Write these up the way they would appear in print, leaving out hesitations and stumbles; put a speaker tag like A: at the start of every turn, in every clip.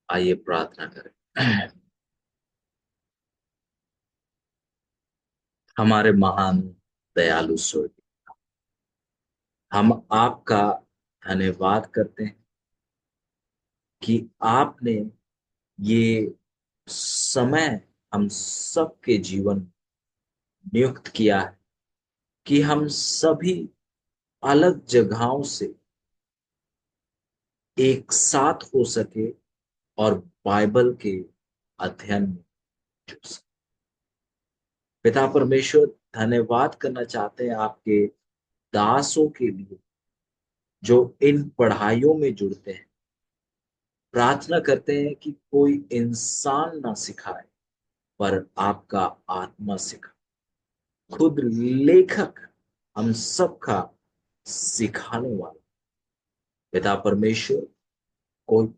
A: आइए प्रार्थना करें। हमारे महान दयालु स्वर्ग, हम आपका धन्यवाद करते हैं कि आपने ये समय हम सबके जीवन में नियुक्त किया है कि हम सभी अलग जगहों से एक साथ हो सके और बाइबल के अध्ययन में जुड़ सके। पिता परमेश्वर, धन्यवाद करना चाहते हैं आपके दासों के लिए जो इन पढ़ाइयों में जुड़ते हैं। प्रार्थना करते हैं कि कोई इंसान ना सिखाए पर आपका आत्मा सिखाए। खुद लेखक हम सबका सिखाने वाला पिता परमेश्वर, कोई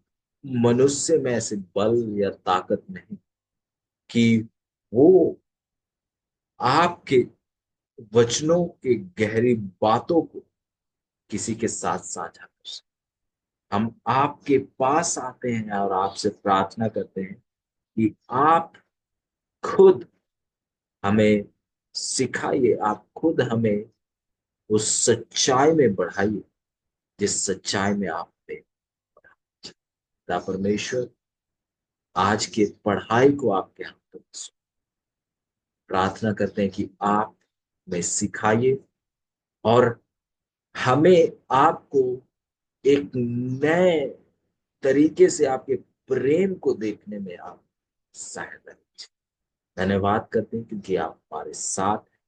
A: मनुष्य में ऐसे बल या ताकत नहीं कि वो आपके वचनों के गहरी बातों को किसी के साथ साझा कर सके। हम आपके पास आते हैं और आपसे प्रार्थना करते हैं कि आप खुद हमें सिखाइए, आप खुद हमें उस सच्चाई में बढ़ाइए जिस सच्चाई में आपने पिता परमेश्वर आज के पढ़ाई को आपके हाथों में प्रार्थना करते हैं कि आप में सिखाइए और हमें आपको एक नए तरीके से आपके प्रेम को देखने में आप सहायता कीजिए। धन्यवाद करते हैं क्योंकि आप हमारे साथ हैं,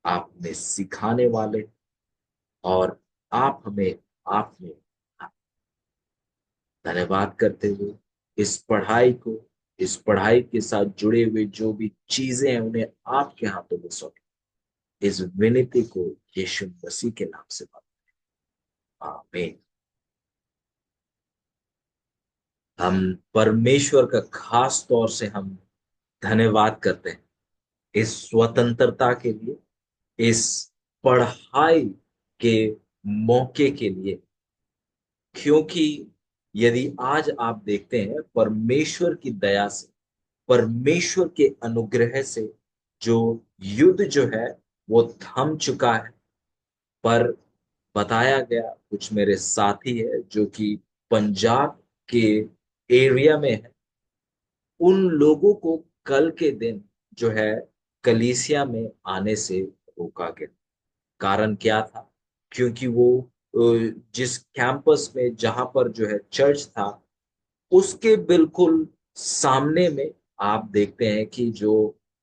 A: आप में सिखाने वाले और आप हमें आप में धन्यवाद करते हुए इस पढ़ाई के साथ जुड़े हुए जो भी चीजें हैं उन्हें आपके हाथों में सौंपे। इस विनती को यीशु मसीह के नाम से मांगते हैं। आमीन। हम परमेश्वर का खास तौर से हम धन्यवाद करते हैं इस स्वतंत्रता के लिए, इस पढ़ाई के मौके के लिए। क्योंकि यदि आज आप देखते हैं परमेश्वर की दया से, परमेश्वर के अनुग्रह से जो युद्ध जो है वो थम चुका है। पर बताया गया, कुछ मेरे साथी है जो कि पंजाब के एरिया में है, उन लोगों को कल के दिन जो है कलीसिया में आने से रोका गया। कारण क्या था? क्योंकि वो जिस कैंपस में जहां पर जो है चर्च था उसके बिल्कुल सामने में आप देखते हैं कि जो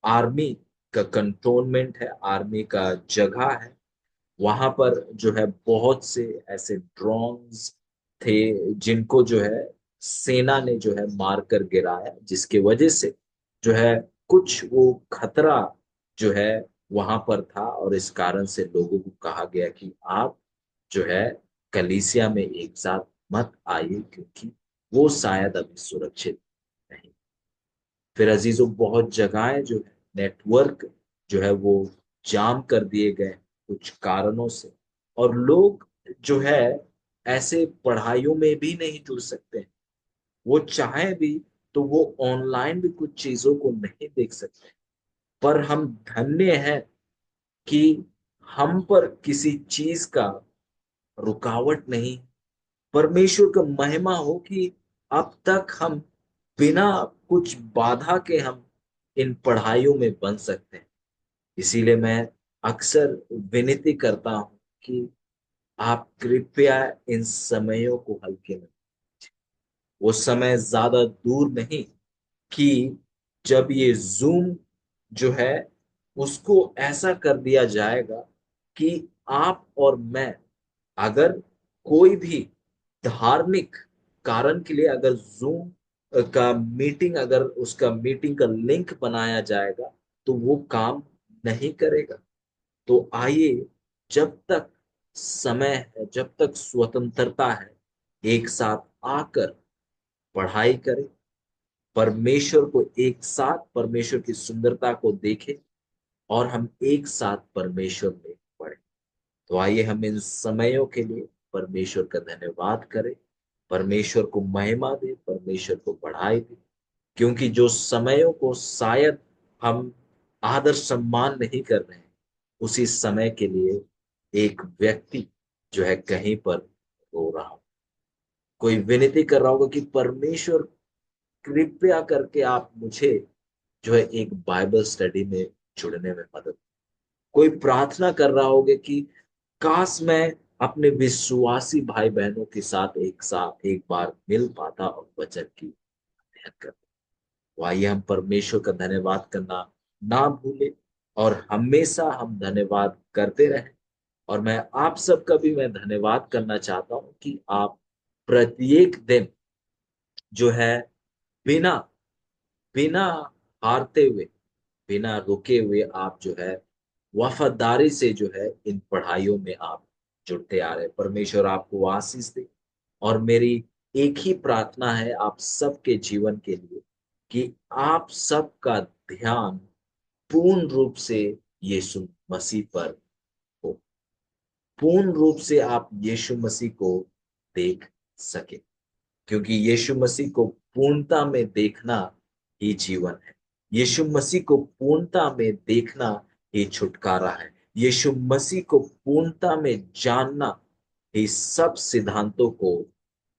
A: आर्मी का कंटोनमेंट है, आर्मी का जगह है, वहां पर जो है बहुत से ऐसे ड्रोन्स थे जिनको जो है सेना ने जो है मार कर गिराया, जिसके वजह से जो है कुछ वो खतरा जो है वहां पर था। और इस कारण से लोगों को कहा गया कि आप जो है कलीसिया में एक साथ मत आइए क्योंकि वो शायद अभी सुरक्षित नहीं। फिर अजीजों, बहुत जगहें जो है नेटवर्क जो है वो जाम कर दिए गए कुछ कारणों से, और लोग जो है ऐसे पढ़ाइयों में भी नहीं जुड़ सकते। वो चाहे भी तो वो ऑनलाइन भी कुछ चीजों को नहीं देख सकते। पर हम धन्य हैं कि हम पर किसी चीज का रुकावट नहीं। परमेश्वर का महिमा हो कि अब तक हम बिना कुछ बाधा के हम इन पढ़ाइयों में बन सकते हैं। इसीलिए मैं अक्सर विनती करता हूं कि आप कृपया इन समयों को हल्के में, वो समय ज्यादा दूर नहीं कि जब ये जूम जो है उसको ऐसा कर दिया जाएगा कि आप और मैं, अगर कोई भी धार्मिक कारण के लिए अगर जूम का मीटिंग, अगर उसका मीटिंग का लिंक बनाया जाएगा तो वो काम नहीं करेगा। तो आइए, जब तक समय है, जब तक स्वतंत्रता है, एक साथ आकर पढ़ाई करें, परमेश्वर को एक साथ परमेश्वर की सुंदरता को देखें और हम एक साथ परमेश्वर में पढ़ें। तो आइए हम इन समयों के लिए परमेश्वर का धन्यवाद करें परमेश्वर को महिमा दे, परमेश्वर को बढ़ाई दे। क्योंकि जो समयों को शायद हम आदर सम्मान नहीं कर रहे हैं, उसी समय के लिए एक व्यक्ति जो है कहीं पर रो रहा हो, कोई विनती कर रहा होगा कि परमेश्वर कृपया करके आप मुझे जो है एक बाइबल स्टडी में जुड़ने में मदद। कोई प्रार्थना कर रहा होगा कि काश मैं अपने विश्वासी भाई बहनों के साथ एक बार मिल पाता और वचन की अध्ययन करता। तो आइए हम परमेश्वर का धन्यवाद करना ना भूले, और हमेशा हम धन्यवाद करते रहें। और मैं आप सबका भी मैं धन्यवाद करना चाहता हूं कि आप प्रत्येक दिन जो है बिना बिना हारते हुए, बिना रुके हुए आप जो है वफादारी से जो है इन पढ़ाइयों में आप जुड़ते आ रहे हैं। परमेश्वर आपको आशीष दे। और मेरी एक ही प्रार्थना है आप सबके जीवन के लिए कि आप सबका ध्यान पूर्ण रूप से यीशु मसीह पर हो, पूर्ण रूप से आप यीशु मसीह को देख सके। क्योंकि यीशु मसीह को पूर्णता में देखना ही जीवन है। यीशु मसीह को पूर्णता में देखना ही छुटकारा है। यीशु मसीह को पूर्णता में जानना ही सब सिद्धांतों को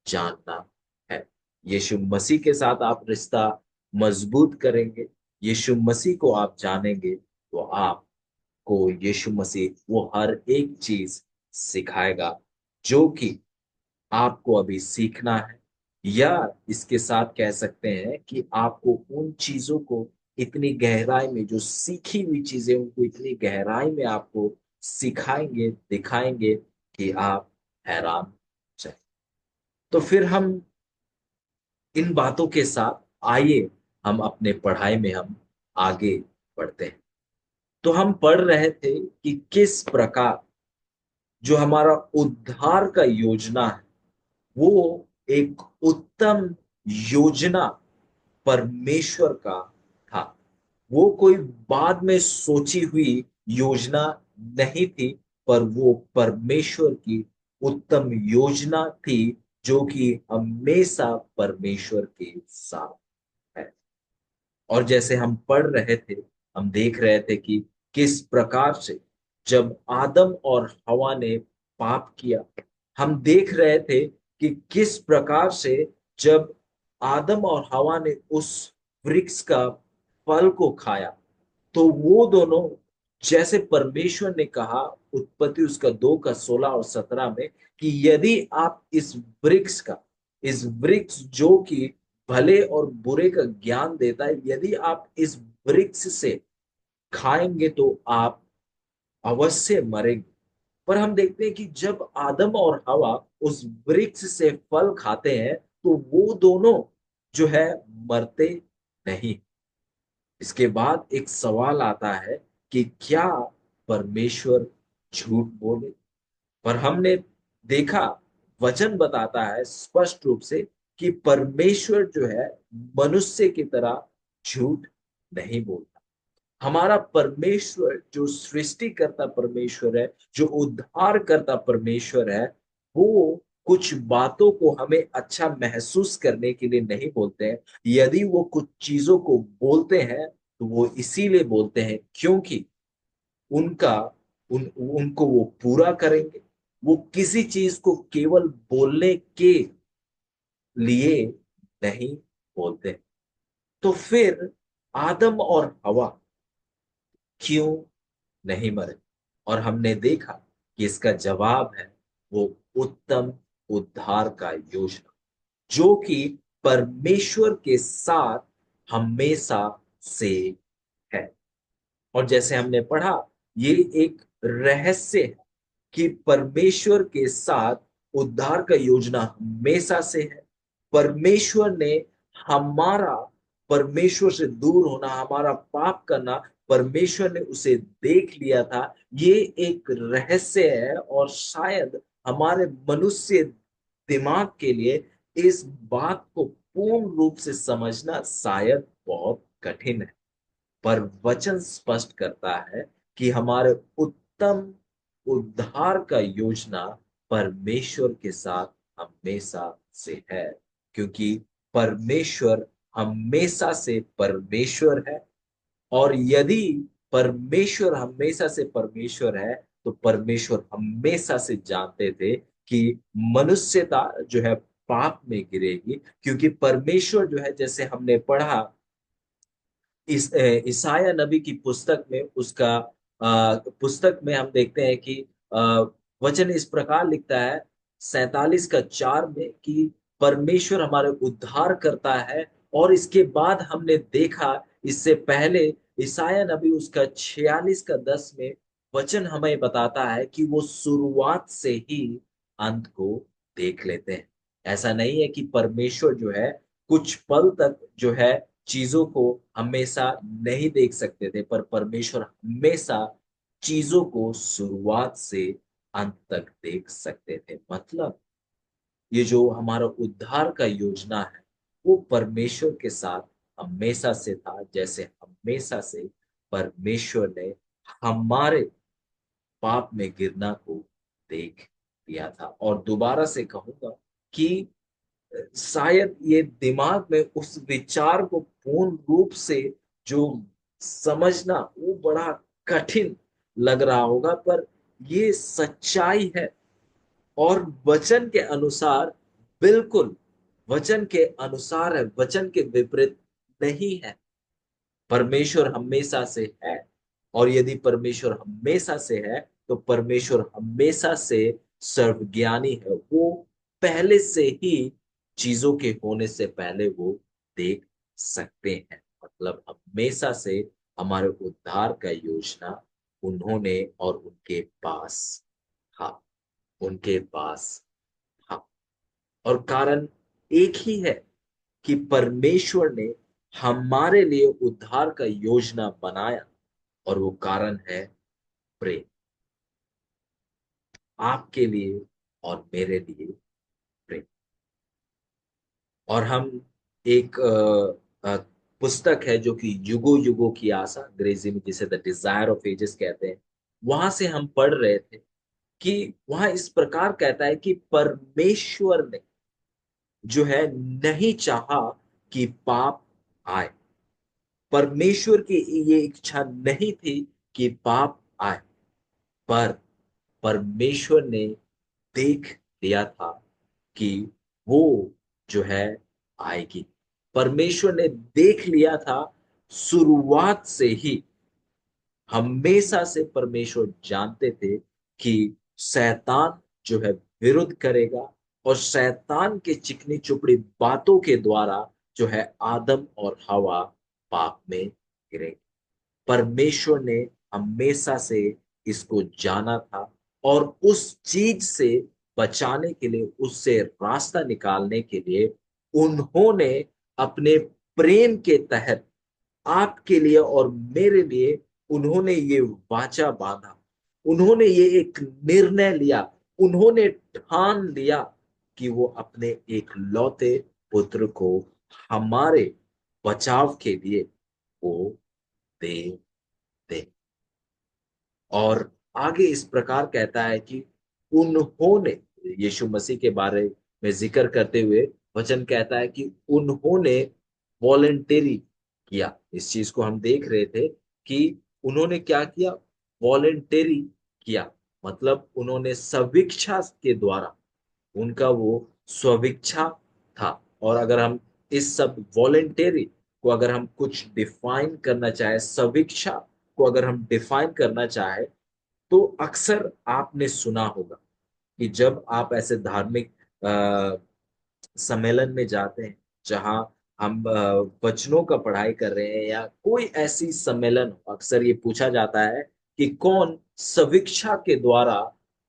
A: जानना है। यीशु मसीह के साथ आप रिश्ता मजबूत करेंगे, यीशु मसीह को आप जानेंगे, तो आपको यीशु मसीह वो हर एक चीज सिखाएगा जो कि आपको अभी सीखना है। या इसके साथ कह सकते हैं कि आपको उन चीजों को इतनी गहराई में, जो सीखी हुई चीजें उनको इतनी गहराई में आपको सिखाएंगे, दिखाएंगे कि आप हैरान हो जाए। तो फिर हम इन बातों के साथ आइए हम अपने पढ़ाई में हम आगे बढ़ते हैं। तो हम पढ़ रहे थे कि किस प्रकार जो हमारा उद्धार का योजना है, वो एक उत्तम योजना परमेश्वर का था। वो कोई बाद में सोची हुई योजना नहीं थी, पर वो परमेश्वर की उत्तम योजना थी, जो कि हमेशा परमेश्वर के साथ है। और जैसे हम पढ़ रहे थे, हम देख रहे थे कि किस प्रकार से जब आदम और हवा ने पाप किया, हम देख रहे थे कि किस प्रकार से जब आदम और हवा ने उस वृक्ष का फल को खाया, तो वो दोनों, जैसे परमेश्वर ने कहा उत्पत्ति उसका 2 का 16 और 17 में, कि यदि आप इस वृक्ष जो कि भले और बुरे का ज्ञान देता है, यदि आप इस वृक्ष से खाएंगे तो आप अवश्य मरेंगे। पर हम देखते हैं कि जब आदम और हवा उस वृक्ष से फल खाते हैं, तो वो दोनों जो है मरते नहीं। इसके बाद एक सवाल आता है कि क्या परमेश्वर झूठ बोले? पर हमने देखा, वचन बताता है स्पष्ट रूप से कि परमेश्वर जो है मनुष्य की तरह झूठ नहीं बोलता। हमारा परमेश्वर जो सृष्टि करता परमेश्वर है, जो उद्धार करता परमेश्वर है, वो कुछ बातों को हमें अच्छा महसूस करने के लिए नहीं बोलते हैं। यदि वो कुछ चीजों को बोलते हैं, तो वो इसीलिए बोलते हैं क्योंकि उनका उनको वो पूरा करेंगे। वो किसी चीज को केवल बोलने के लिए नहीं बोलते। तो फिर आदम और हवा क्यों नहीं मरे? और हमने देखा कि इसका जवाब है वो उत्तम उद्धार का योजना, जो कि परमेश्वर के साथ हमेशा से है। और जैसे हमने पढ़ा, ये एक रहस्य है कि परमेश्वर के साथ उद्धार का योजना हमेशा से है। परमेश्वर ने हमारा परमेश्वर से दूर होना, हमारा पाप करना, परमेश्वर ने उसे देख लिया था। ये एक रहस्य है, और शायद हमारे मनुष्य दिमाग के लिए इस बात को पूर्ण रूप से समझना शायद बहुत कठिन है। पर वचन स्पष्ट करता है कि हमारे उत्तम उद्धार का योजना परमेश्वर के साथ हमेशा से है, क्योंकि परमेश्वर हमेशा से परमेश्वर है। और यदि परमेश्वर हमेशा से परमेश्वर है, तो परमेश्वर हमेशा से जानते थे कि मनुष्यता जो है पाप में गिरेगी, क्योंकि परमेश्वर जो है, जैसे हमने पढ़ा ईसाया नबी की पुस्तक में, उसका पुस्तक में हम देखते हैं कि अ, वचन इस प्रकार लिखता है 47 का 4 में कि परमेश्वर हमारे उद्धार करता है। और इसके बाद हमने देखा, इससे पहले ईसाया नबी उसका 46 का 10 में वचन हमें बताता है कि वो शुरुआत से ही अंत को देख लेते हैं। ऐसा नहीं है कि परमेश्वर जो है कुछ पल तक जो है चीजों को हमेशा नहीं देख सकते थे, पर परमेश्वर हमेशा चीजों को शुरुआत से अंत तक देख सकते थे। मतलब ये जो हमारा उद्धार का योजना है, वो परमेश्वर के साथ हमेशा से था, जैसे हमेशा से परमेश्वर ने हमारे पाप में गिरना को देख लिया था। और दोबारा से कहूंगा कि शायद ये दिमाग में उस विचार को पूर्ण रूप से जो समझना वो बड़ा कठिन लग रहा होगा, पर ये सच्चाई है। और वचन के अनुसार, बिल्कुल वचन के अनुसार है, वचन के विपरीत नहीं है। परमेश्वर हमेशा से है, और यदि परमेश्वर हमेशा से है, तो परमेश्वर हमेशा से सर्वज्ञानी है। वो पहले से ही चीजों के होने से पहले वो देख सकते हैं। मतलब हमेशा से हमारे उद्धार का योजना उन्होंने और उनके पास था, उनके पास था। और कारण एक ही है कि परमेश्वर ने हमारे लिए उद्धार का योजना बनाया, और वो कारण है प्रेम। आपके लिए और मेरे लिए प्रेम। और हम एक पुस्तक है जो कि युगो युगों की आशा, अंग्रेजी में जिसे द डिजायर ऑफ एजेस कहते हैं, वहां से हम पढ़ रहे थे कि वहां इस प्रकार कहता है कि परमेश्वर ने जो है नहीं चाहा कि पाप आए। परमेश्वर की ये इच्छा नहीं थी कि पाप आए, पर परमेश्वर ने देख लिया था कि वो जो है आएगी। परमेश्वर ने देख लिया था शुरुआत से ही। हमेशा से परमेश्वर जानते थे कि शैतान जो है विरुद्ध करेगा, और शैतान के चिकनी चुपड़ी बातों के द्वारा जो है आदम और हवा पाप में गिरेंगे। परमेश्वर ने हमेशा से इसको जाना था, और उस चीज से बचाने के लिए, उससे रास्ता निकालने के लिए उन्होंने अपने प्रेम के तहत आपके लिए और मेरे लिए उन्होंने ये वाचा बांधा। उन्होंने ये एक निर्णय लिया, उन्होंने ठान लिया कि वो अपने एक लौते पुत्र को हमारे बचाव के लिए वो दे दे। और आगे इस प्रकार कहता है कि उन्होंने, यीशु मसीह के बारे में जिक्र करते हुए वचन कहता है कि उन्होंने वॉलेंटरी किया। इस चीज को हम देख रहे थे कि उन्होंने क्या किया, वॉलेंटरी किया। मतलब उन्होंने स्वेच्छा के द्वारा, उनका वो स्वेच्छा था। और अगर हम इस शब्द वॉलेंटरी को अगर हम कुछ डिफाइन करना चाहे, स्वेच्छा को अगर हम डिफाइन करना चाहे, तो अक्सर आपने सुना होगा कि जब आप ऐसे धार्मिक सम्मेलन में जाते हैं जहां हम वचनों का पढ़ाई कर रहे हैं, या कोई ऐसी सम्मेलन हो, अक्सर ये पूछा जाता है कि कौन स्वेच्छा के द्वारा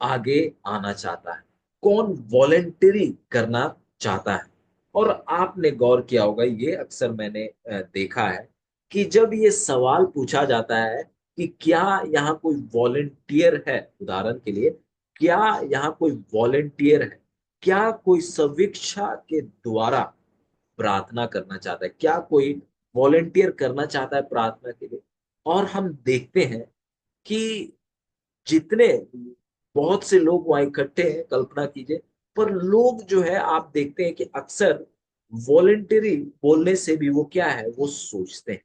A: आगे आना चाहता है, कौन वॉलेंटरी करना चाहता है। और आपने गौर किया होगा, ये अक्सर मैंने देखा है कि जब ये सवाल पूछा जाता है कि क्या यहाँ कोई वॉलेंटियर है, उदाहरण के लिए, क्या यहाँ कोई वॉलेंटियर है, क्या कोई स्वेच्छा के द्वारा प्रार्थना करना चाहता है, क्या कोई वॉलेंटियर करना चाहता है प्रार्थना के लिए। और हम देखते हैं कि जितने बहुत से लोग वहां इकट्ठे हैं, कल्पना कीजिए पर लोग जो है आप देखते हैं कि अक्सर वॉलेंटरी बोलने से भी वो क्या है, वो सोचते हैं,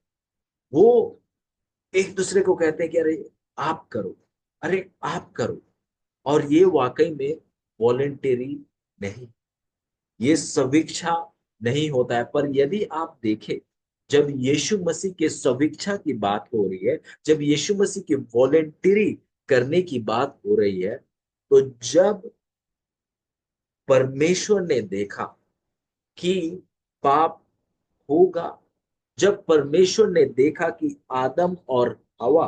A: वो एक दूसरे को कहते हैं कि अरे आप करो, अरे आप करो। और ये वाकई में वॉलेंटरी नहीं, ये सवीक्षा नहीं होता है। पर यदि आप देखें, जब यीशु मसीह के सवीक्षा की बात हो रही है, जब यीशु मसीह की वॉलेंटरी करने की बात हो रही है, तो जब परमेश्वर ने देखा कि पाप होगा, जब परमेश्वर ने देखा कि आदम और हवा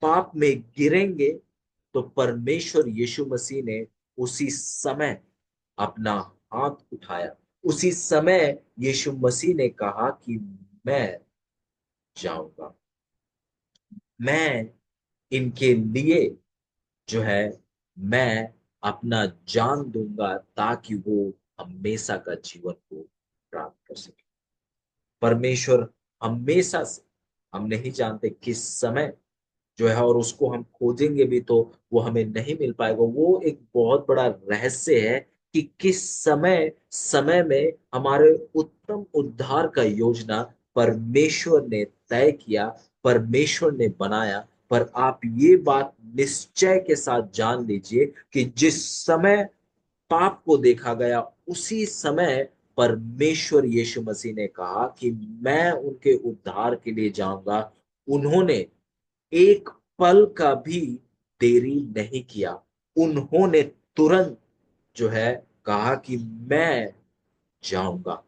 A: पाप में गिरेंगे, तो परमेश्वर यीशु मसीह ने उसी समय अपना हाथ उठाया। उसी समय यीशु मसीह ने कहा कि मैं जाऊंगा, मैं इनके लिए जो है, मैं अपना जान दूंगा ताकि वो हमेशा का जीवन को प्राप्त कर सके। परमेश्वर हमेशा से, हम नहीं जानते किस समय जो है, और उसको हम खोजेंगे भी तो वो हमें नहीं मिल पाएगा। वो एक बहुत बड़ा रहस्य है कि किस समय समय में हमारे उत्तम उद्धार का योजना परमेश्वर ने तय किया, परमेश्वर ने बनाया। पर आप ये बात निश्चय के साथ जान लीजिए कि जिस समय पाप को देखा गया, उसी समय परमेश्वर यीशु मसीह ने कहा कि मैं उनके उद्धार के लिए जाऊंगा। उन्होंने एक पल का भी देरी नहीं किया, उन्होंने तुरंत जो है कहा कि मैं जाऊंगा,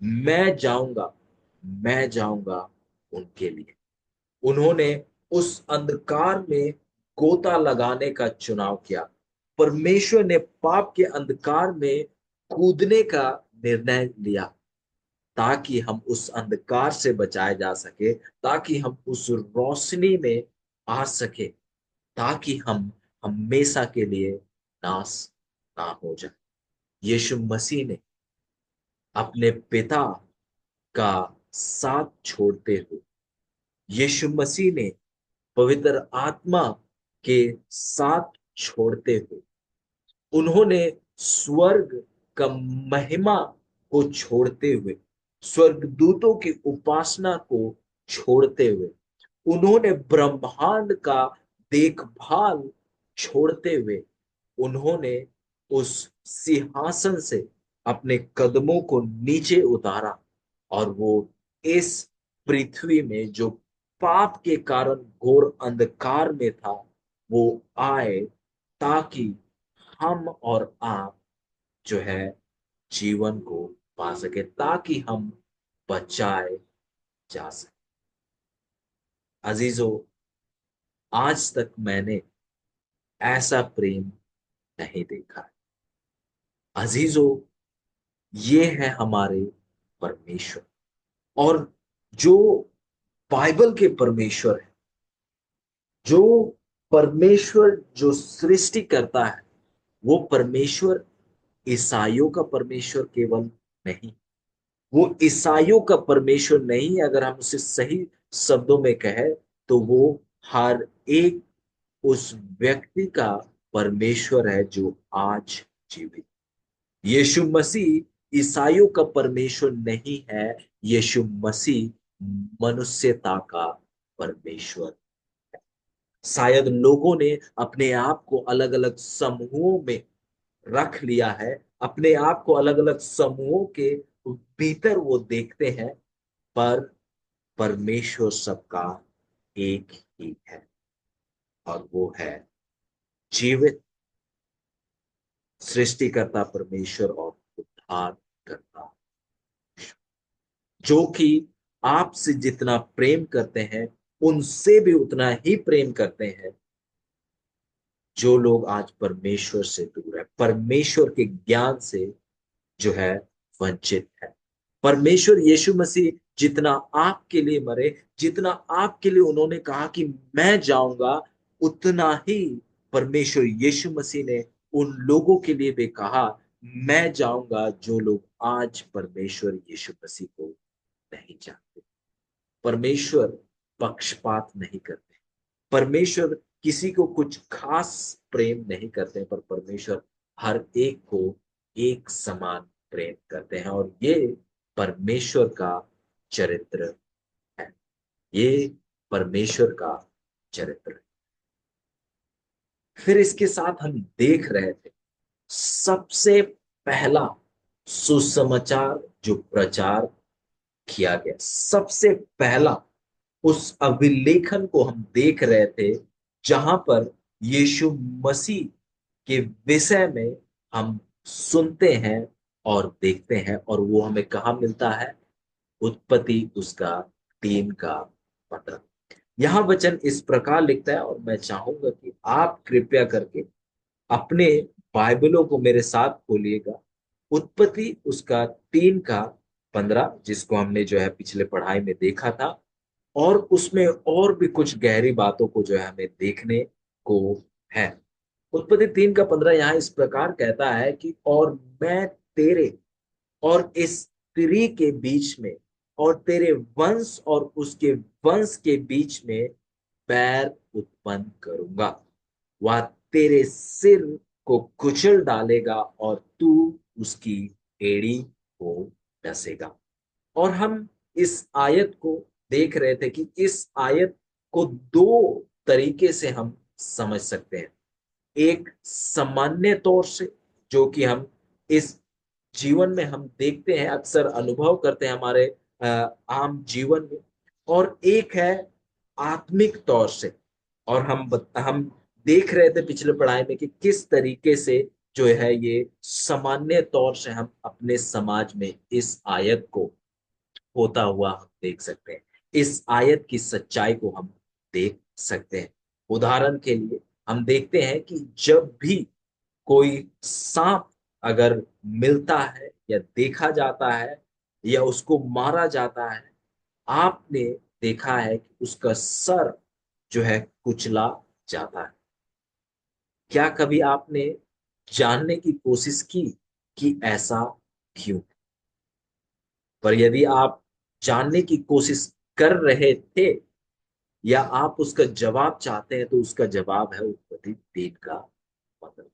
A: मैं जाऊंगा, मैं जाऊंगा उनके लिए। उन्होंने उस अंधकार में गोता लगाने का चुनाव किया। परमेश्वर ने पाप के अंधकार में कूदने का निर्णय लिया ताकि हम उस अंधकार से बचाए जा सके, ताकि हम उस रोशनी में आ सके, ताकि हम हमेशा के लिए नाश ना हो जाए। यीशु मसीह ने अपने पिता का साथ छोड़ते हुए, यीशु मसीह ने पवित्र आत्मा के साथ छोड़ते हुए, उन्होंने स्वर्ग का महिमा को छोड़ते हुए, स्वर्गदूतों की उपासना को छोड़ते हुए, उन्होंने ब्रह्मांड का देखभाल छोड़ते हुए, उन्होंने उस सिंहासन से अपने कदमों को नीचे उतारा, और वो इस पृथ्वी में जो पाप के कारण घोर अंधकार में था, वो आए ताकि हम और आप जो है जीवन को पा सके, ताकि हम बचाए जा सके। अजीजों, आज तक मैंने ऐसा प्रेम नहीं देखा है। अजीजों, ये है हमारे परमेश्वर। और जो बाइबल के परमेश्वर है, जो परमेश्वर जो सृष्टि करता है, वो परमेश्वर ईसाइयों का परमेश्वर केवल नहीं, वो ईसाइयों का परमेश्वर नहीं, अगर हम उसे सही शब्दों में कहें तो वो हर एक उस व्यक्ति का परमेश्वर है जो आज जीवित। यीशु मसीह ईसाइयों का परमेश्वर नहीं है, यीशु मसीह मनुष्यता का परमेश्वर। शायद लोगों ने अपने आप को अलग अलग समूहों में रख लिया है, अपने आप को अलग अलग समूहों के भीतर वो देखते हैं, पर परमेश्वर सबका एक ही है, और वो है जीवित सृष्टिकर्ता परमेश्वर और उद्धार करता, जो कि आपसे जितना प्रेम करते हैं, उनसे भी उतना ही प्रेम करते हैं जो लोग आज परमेश्वर से दूर है, परमेश्वर के ज्ञान से जो है वंचित है। परमेश्वर यीशु मसीह जितना आपके लिए मरे, जितना आपके लिए उन्होंने कहा कि मैं जाऊंगा, उतना ही परमेश्वर यीशु मसीह ने उन लोगों के लिए भी कहा मैं जाऊंगा जो लोग आज परमेश्वर यीशु मसीह को नहीं जानते। परमेश्वर पक्षपात नहीं करते, परमेश्वर किसी को कुछ खास प्रेम नहीं करते, पर परमेश्वर हर एक को एक समान प्रेम करते हैं, और ये परमेश्वर का चरित्र है। ये परमेश्वर का चरित्र है। फिर इसके साथ हम देख रहे थे, सबसे पहला सुसमाचार जो प्रचार किया गया, सबसे पहला उस अभिलेखन को हम देख रहे थे, जहां पर यीशु मसीह के विषय में हम सुनते हैं और देखते हैं, और वो हमें कहाँ मिलता है? उत्पत्ति उसका 3 का 15। यहां वचन इस प्रकार लिखता है, और मैं चाहूंगा कि आप कृपया करके अपने बाइबलों को मेरे साथ खोलिएगा। उत्पत्ति उसका 3 का 15, जिसको हमने जो है पिछले पढ़ाई में देखा था, और उसमें और भी कुछ गहरी बातों को जो है हमें देखने को है। उत्पत्ति 3 का 15 यहाँ इस प्रकार कहता है कि और मैं तेरे और इस स्त्री के बीच में और तेरे वंश और उसके वंश के बीच में बैर उत्पन्न करूंगा। वह तेरे सिर को कुचल डालेगा और तू उसकी एड़ी को डसेगा। और हम इस आयत को देख रहे थे कि इस आयत को दो तरीके से हम समझ सकते हैं। एक सामान्य तौर से, जो कि हम इस जीवन में हम देखते हैं, अक्सर अनुभव करते हैं हमारे आम जीवन में। और एक है आत्मिक तौर से। और हम देख रहे थे पिछले पढ़ाई में कि किस तरीके से जो है ये सामान्य तौर से हम अपने समाज में इस आयत को होता हुआ हम देख सकते हैं। इस आयत की सच्चाई को हम देख सकते हैं। उदाहरण के लिए हम देखते हैं कि जब भी कोई सांप अगर मिलता है या देखा जाता है या उसको मारा जाता है, आपने देखा है कि उसका सर जो है कुचला जाता है। क्या कभी आपने जानने की कोशिश की कि ऐसा क्यों? पर यदि आप जानने की कोशिश कर रहे थे या आप उसका जवाब चाहते हैं, तो उसका जवाब है उत्पत्ति 3 का 15।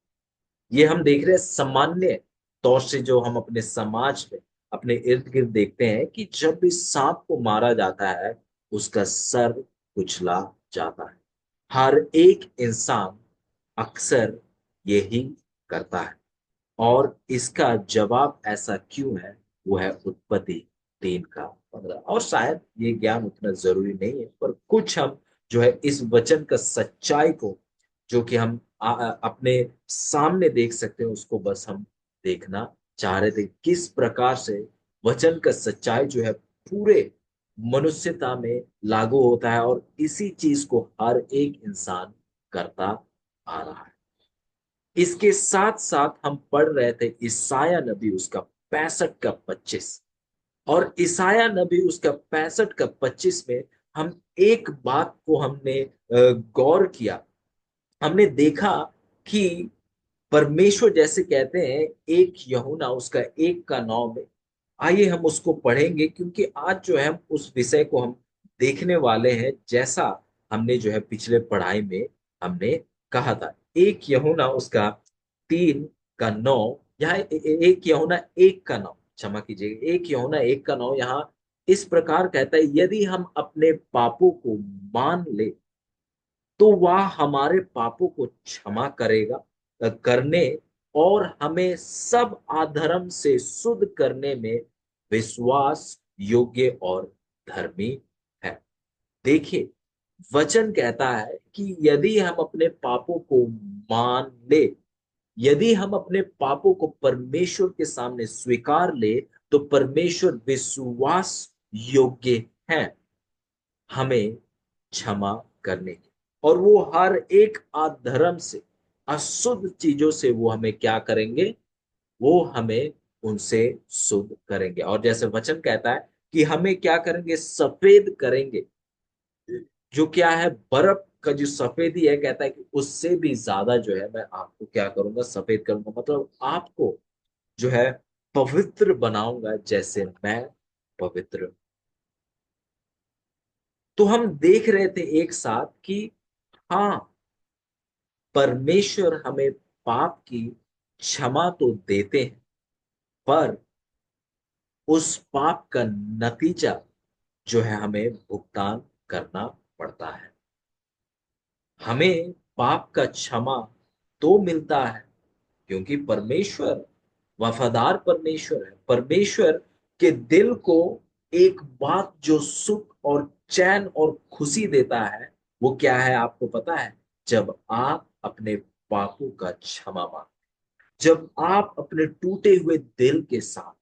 A: ये हम देख रहे हैं सामान्य तौर से, जो हम अपने समाज में अपने इर्द गिर्द देखते हैं कि जब भी सांप को मारा जाता है, उसका सर कुचला जाता है। हर एक इंसान अक्सर यही करता है। और इसका जवाब ऐसा क्यों है, वो है उत्पत्ति 3 का 15। और शायद ये ज्ञान उतना जरूरी नहीं है, पर कुछ हम जो है इस वचन का सच्चाई को, जो कि हम अपने सामने देख सकते हैं, उसको बस हम देखना चाह रहे थे, किस प्रकार से वचन का सच्चाई जो है पूरे मनुष्यता में लागू होता है, और इसी चीज को हर एक इंसान करता आ रहा है। इसके साथ साथ हम पढ़ रहे थे ईसाया नबी उसका 65 का 25। और ईसाया नबी उसका 65 का 25 में हम एक बात को हमने गौर किया। हमने देखा कि परमेश्वर जैसे कहते हैं, एक यूहन्ना उसका 1 का 9 में। आइए हम उसको पढ़ेंगे, क्योंकि आज जो है हम उस विषय को हम देखने वाले हैं, जैसा हमने जो है पिछले पढ़ाई में हमने कहा था। 1 यूहन्ना उसका 3 का 9, यहाँ 1 यूहन्ना 1 का 9, क्षमा कीजिएगा, 1 यूहन्ना 1 का 9 यहाँ इस प्रकार कहता है, यदि हम अपने पापों को मान ले तो वह हमारे पापों को क्षमा करेगा, करने और हमें सब अधर्म से शुद्ध करने में विश्वास योग्य और धर्मी है। देखिए, वचन कहता है कि यदि हम अपने पापों को मान ले, यदि हम अपने पापों को परमेश्वर के सामने स्वीकार ले, तो परमेश्वर विश्वास योग्य है हमें क्षमा करने की। और वो हर एक अधर्म से, अशुद्ध चीजों से वो हमें क्या करेंगे? वो हमें उनसे शुद्ध करेंगे। और जैसे वचन कहता है कि हमें क्या करेंगे? सफेद करेंगे। जो क्या है, बर्फ का जो सफेदी है, कहता है कि उससे भी ज्यादा जो है मैं आपको क्या करूंगा? सफेद करूंगा। मतलब आपको जो है पवित्र बनाऊंगा, जैसे मैं पवित्र। तो हम देख रहे थे एक साथ कि हाँ, परमेश्वर हमें पाप की क्षमा तो देते हैं, पर उस पाप का नतीजा जो है हमें भुगतान करना पड़ता है। हमें पाप का क्षमा तो मिलता है क्योंकि परमेश्वर वफादार परमेश्वर है। परमेश्वर के दिल को एक बात जो सुख और चैन और खुशी देता है, वो क्या है आपको पता है? जब आप अपने पापों का क्षमा मांगते, जब आप अपने टूटे हुए दिल के साथ,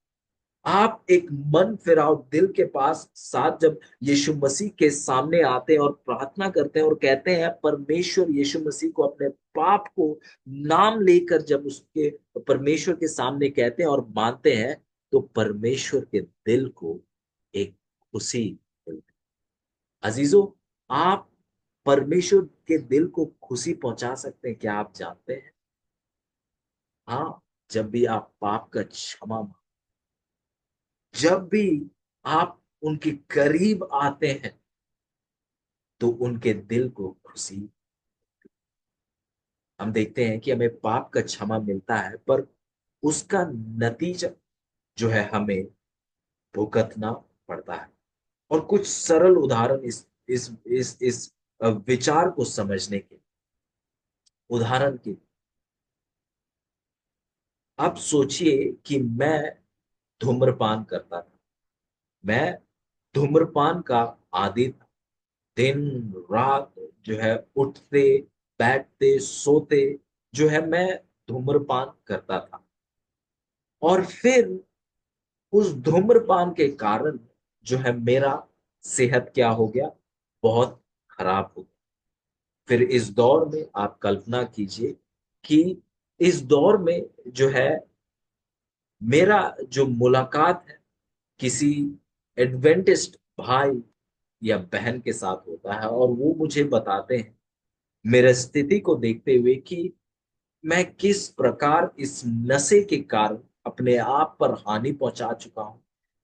A: आप एक मन फिराव दिल के पास साथ जब यीशु मसीह के सामने आते हैं और प्रार्थना करते हैं और कहते हैं, परमेश्वर यीशु मसीह को अपने पाप को नाम लेकर जब उसके परमेश्वर के सामने कहते हैं और मानते हैं, तो परमेश्वर के दिल को एक खुशी मिलती है। अजीजों, आप परमेश्वर के दिल को खुशी पहुंचा सकते हैं, क्या आप जानते हैं? हाँ, जब भी आप पाप का क्षमा, जब भी आप उनके करीब आते हैं, तो उनके दिल को खुशी। हम देखते हैं कि हमें पाप का क्षमा मिलता है, पर उसका नतीजा जो है हमें भुगतना पड़ता है। और कुछ सरल उदाहरण इस विचार को समझने के। उदाहरण के, आप सोचिए कि मैं धूम्रपान करता था। मैं धूम्रपान का आदी था। दिन रात जो है उठते बैठते सोते जो है मैं धूम्रपान करता था। और फिर उस धूम्रपान के कारण जो है मेरा सेहत क्या हो गया? बहुत खराब हो गया। फिर इस दौर में आप कल्पना कीजिए कि इस दौर में जो है मेरा जो मुलाकात है किसी एडवेंटिस्ट भाई या बहन के साथ होता है, और वो मुझे बताते हैं मेरे स्थिति को देखते हुए कि मैं किस प्रकार इस नशे के कारण अपने आप पर हानि पहुंचा चुका हूं,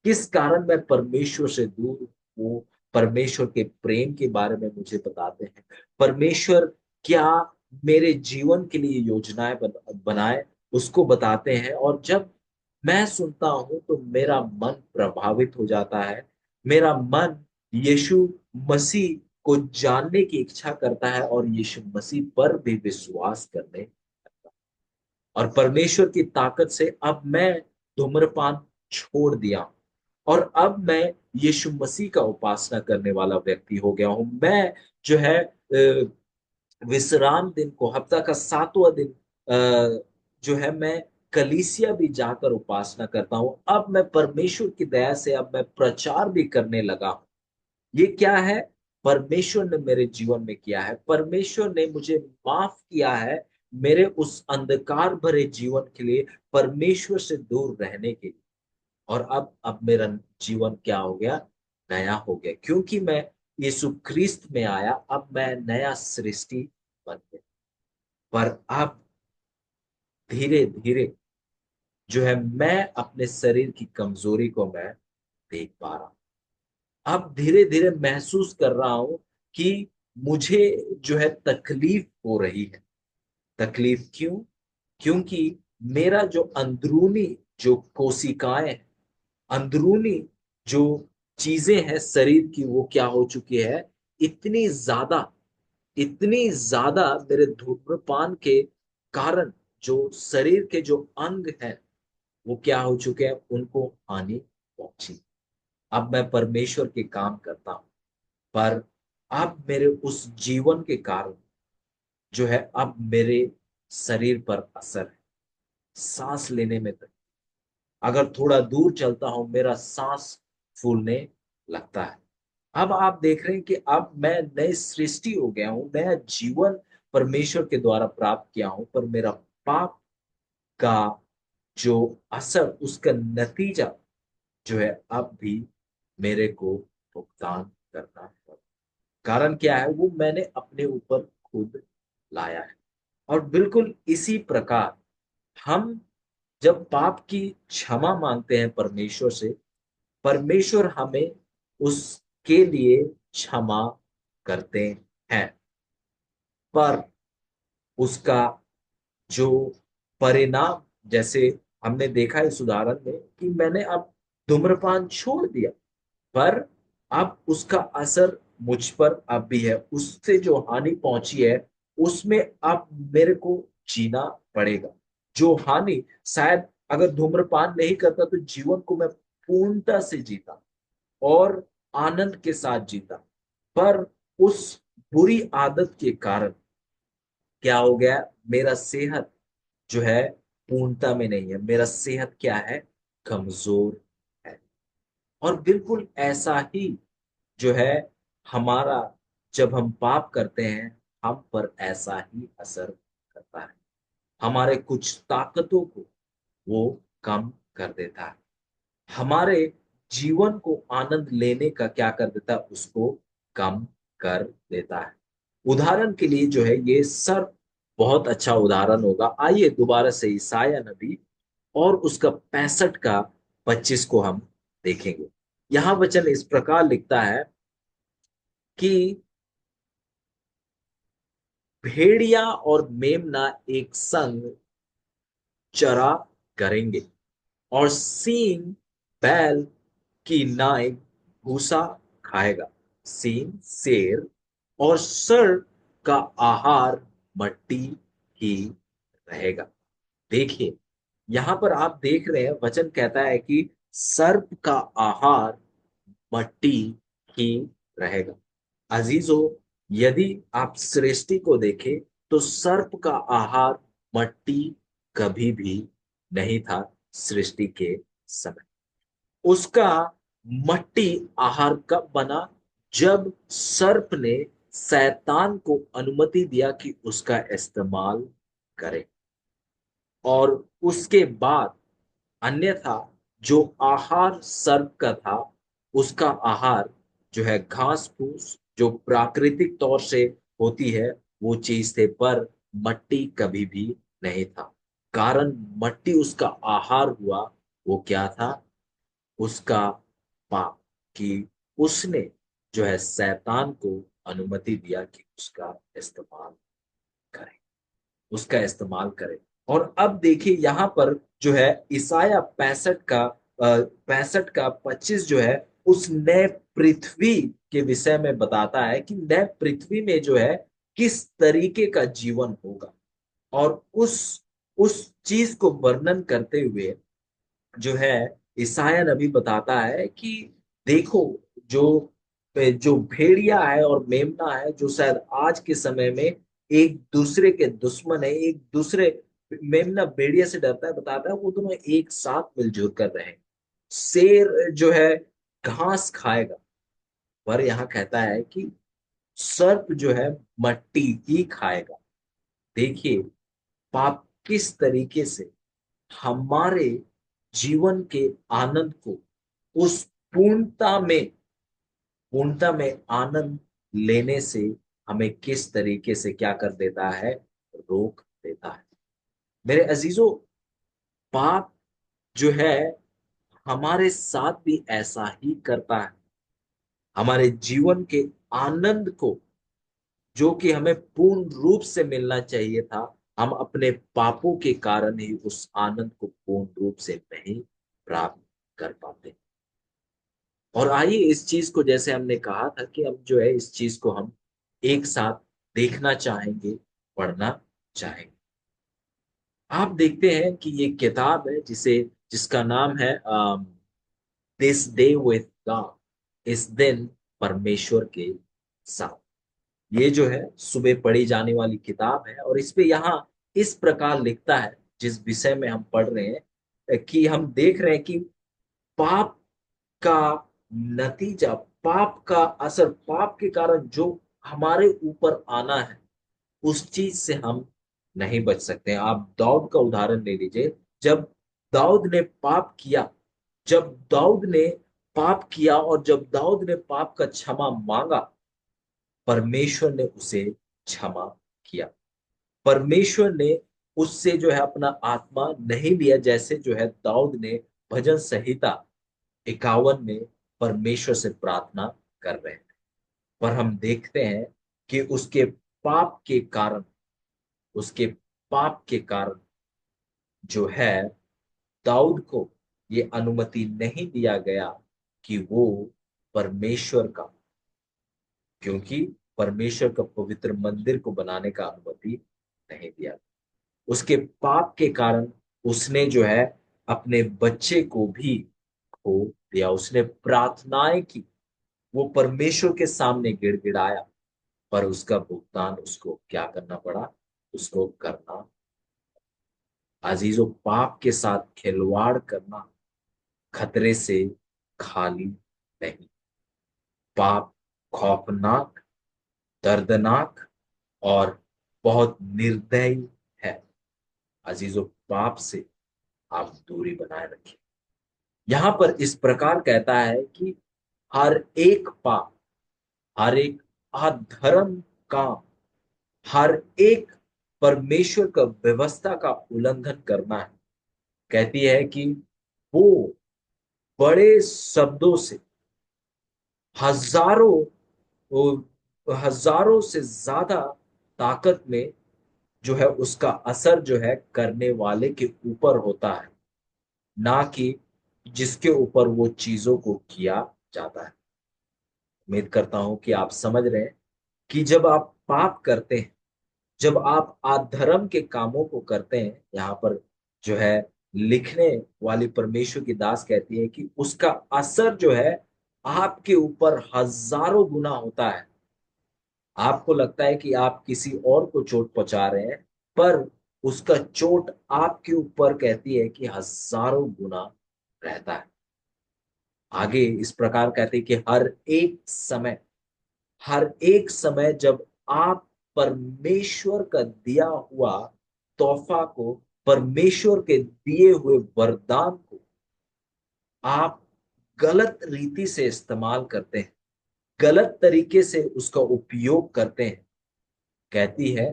A: किस कारण मैं परमेश्वर से दूर हूं। परमेश्वर के प्रेम के बारे में मुझे बताते हैं, परमेश्वर क्या मेरे जीवन के लिए योजनाएं बनाए उसको बताते हैं। और जब मैं सुनता हूं तो मेरा मन प्रभावित हो जाता है। मेरा मन यीशु मसीह को जानने की इच्छा करता है और यीशु मसीह पर भी विश्वास करने। और परमेश्वर की ताकत से अब मैं धूम्रपान छोड़ दिया और अब मैं यीशु मसीह का उपासना करने वाला व्यक्ति हो गया हूं। मैं जो है विश्राम दिन को, हफ्ता का 7वां दिन जो है मैं कलीसिया भी जाकर उपासना करता हूं। अब मैं परमेश्वर की दया से अब मैं प्रचार भी करने लगा हूं। ये क्या है? परमेश्वर ने मेरे जीवन में किया है। परमेश्वर ने मुझे माफ किया है मेरे उस अंधकार भरे जीवन के लिए, परमेश्वर से दूर रहने के लिए। और अब मेरा जीवन क्या हो गया? नया हो गया, क्योंकि मैं यीशु ख्रिस्त में आया। अब मैं नया सृष्टि बन गया। पर अब धीरे धीरे जो है मैं अपने शरीर की कमजोरी को मैं देख पा रहा हूं। अब धीरे धीरे महसूस कर रहा हूं कि मुझे जो है तकलीफ हो रही है। तकलीफ क्यों? क्योंकि मेरा जो अंदरूनी जो कोशिकाएं हैं, अंदरूनी जो चीजें हैं शरीर की, वो क्या हो चुकी है? इतनी ज्यादा, इतनी ज्यादा मेरे धूम्रपान के कारण जो शरीर के जो अंग हैं वो क्या हो चुके हैं? उनको हानि पहुंची। अब मैं परमेश्वर के काम करता हूं, पर अब मेरे उस जीवन के कारण जो है अब मेरे शरीर पर असर है। सांस लेने में तक, अगर थोड़ा दूर चलता हूं मेरा सांस फूलने लगता है। अब आप देख रहे हैं कि अब मैं नई सृष्टि हो गया हूं, नया जीवन परमेश्वर के द्वारा प्राप्त किया हूं, पर मेरा पाप का जो असर, उसका नतीजा जो है अब भी मेरे को भुगतान करना है। कारण क्या है? वो मैंने अपने ऊपर खुद लाया है। और बिल्कुल इसी प्रकार हम जब पाप की क्षमा मांगते हैं परमेश्वर से, परमेश्वर हमें उसके लिए क्षमा करते हैं। पर उसका जो परिणाम जैसे हमने देखा इस उदाहरण में कि मैंने अब धूम्रपान छोड़ दिया, पर अब उसका असर मुझ पर अब भी है, उससे जो हानि पहुंची है उसमें अब मेरे को जीना पड़ेगा। जो हानि, शायद अगर धूम्रपान नहीं करता तो जीवन को मैं पूर्णता से जीता और आनंद के साथ जीता, पर उस बुरी आदत के कारण क्या हो गया, मेरा सेहत जो है पूर्णता में नहीं है, मेरा सेहत क्या है, कमजोर है। और बिल्कुल ऐसा ही जो है हमारा, जब हम पाप करते हैं हम पर ऐसा ही असर करता है, हमारे कुछ ताकतों को वो कम कर देता है, हमारे जीवन को आनंद लेने का क्या कर देता है, उसको कम कर देता है। उदाहरण के लिए जो है ये सर्प बहुत अच्छा उदाहरण होगा। आइए दोबारा से ईसाया नबी और उसका 65 का 25 को हम देखेंगे। यहां वचन इस प्रकार लिखता है कि भेड़िया और मेमना एक संग चरा करेंगे और सींग बैल की नाई भूसा खाएगा। सींग शेर और सर का आहार मट्टी ही रहेगा। देखिए, यहां पर आप देख रहे हैं वचन कहता है कि सर्प का आहार मट्टी ही रहेगा। अजीजों, यदि आप सृष्टि को देखें तो सर्प का आहार मट्टी कभी भी नहीं था। सृष्टि के समय उसका मट्टी आहार कब बना, जब सर्प ने शैतान को अनुमति दिया कि उसका इस्तेमाल करे। और उसके बाद अन्यथा जो आहार सर्प का था, उसका आहार जो है घास फूस जो प्राकृतिक तौर से होती है वो चीज थे, पर मट्टी कभी भी नहीं था। कारण मट्टी उसका आहार हुआ, वो क्या था, उसका पाप, कि उसने जो है शैतान को अनुमति दिया कि उसका इस्तेमाल करें। और अब देखिए यहाँ पर जो है ईसाया 65 का 25 जो है उस नए पृथ्वी के विषय में बताता है कि नए पृथ्वी में जो है किस तरीके का जीवन होगा। और उस चीज को वर्णन करते हुए जो है ईसाया नबी बताता है कि देखो, जो जो भेड़िया है और मेमना है, जो शायद आज के समय में एक दूसरे के दुश्मन है, एक दूसरे, मेमना भेड़िया से डरता है, बताता है वो दोनों एक साथ मिलजुल कर रहे हैं। शेर जो है घास खाएगा, पर यहाँ कहता है कि सर्प जो है मट्टी ही खाएगा। देखिए, पाप किस तरीके से हमारे जीवन के आनंद को, उस पूर्णता में पूर्णता में आनंद लेने से हमें किस तरीके से क्या कर देता है, रोक देता है। मेरे अजीजों, पाप जो है हमारे साथ भी ऐसा ही करता है। हमारे जीवन के आनंद को, जो कि हमें पूर्ण रूप से मिलना चाहिए था, हम अपने पापों के कारण ही उस आनंद को पूर्ण रूप से नहीं प्राप्त कर पाते। और आइए इस चीज को, जैसे हमने कहा था कि अब जो है इस चीज को हम एक साथ देखना चाहेंगे, पढ़ना चाहेंगे। आप देखते हैं कि ये किताब है जिसका नाम है दिस डे विथ गॉड, इस दिन परमेश्वर के साथ। ये जो है सुबह पढ़ी जाने वाली किताब है, और इस पे यहाँ इस प्रकार लिखता है, जिस विषय में हम पढ़ रहे हैं, कि हम देख रहे हैं कि पाप का नतीजा, पाप का असर, पाप के कारण जो हमारे ऊपर आना है, उस चीज से हम नहीं बच सकते हैं। आप दाऊद का उदाहरण ले लीजिए। जब दाऊद ने पाप किया, जब दाऊद ने पाप किया और जब दाऊद ने पाप का क्षमा मांगा, परमेश्वर ने उसे क्षमा किया। परमेश्वर ने उससे जो है अपना आत्मा नहीं लिया, जैसे जो है दाऊद ने भजन संहिता 51 में परमेश्वर से प्रार्थना कर रहे हैं। पर हम देखते हैं कि पाप के कारण उसके पाप के कारण जो है, दाऊद को ये अनुमति नहीं दिया गया कि वो परमेश्वर का, क्योंकि परमेश्वर का पवित्र मंदिर को बनाने का अनुमति नहीं दिया। उसके पाप के कारण उसने जो है अपने बच्चे को भी खो दिया। उसने प्रार्थनाएं की, वो परमेश्वर के सामने गिड़गिड़ाया, पर उसका भुगतान उसको क्या करना पड़ा? उसको करना। अजीजों, पाप के साथ खिलवाड़ करना खतरे से खाली नहीं। पाप खौफनाक, दर्दनाक और बहुत निर्दयी है। अजीजों, पाप से आप दूरी बनाए रखें। यहां पर इस प्रकार कहता है कि हर एक पाप, हर एक अधर्म काम, हर एक परमेश्वर का व्यवस्था का उल्लंघन करना है। कहती है कि वो बड़े शब्दों से हजारों, वो हजारों से ज्यादा ताकत में जो है उसका असर जो है करने वाले के ऊपर होता है, ना कि जिसके ऊपर वो चीजों को किया जाता है। उम्मीद करता हूं कि आप समझ रहे हैं कि जब आप पाप करते हैं, जब आप अधर्म के कामों को करते हैं, यहाँ पर जो है लिखने वाली परमेश्वर की दास कहती है कि उसका असर जो है आपके ऊपर हजारों गुना होता है। आपको लगता है कि आप किसी और को चोट पहुंचा रहे हैं, पर उसका चोट आपके ऊपर कहती है कि हजारों गुना रहता है। आगे इस प्रकार कहते हैं कि हर एक समय जब आप परमेश्वर का दिया हुआ तोहफा को, परमेश्वर के दिए हुए वरदान को आप गलत रीति से इस्तेमाल करते हैं, गलत तरीके से उसका उपयोग करते हैं, कहती है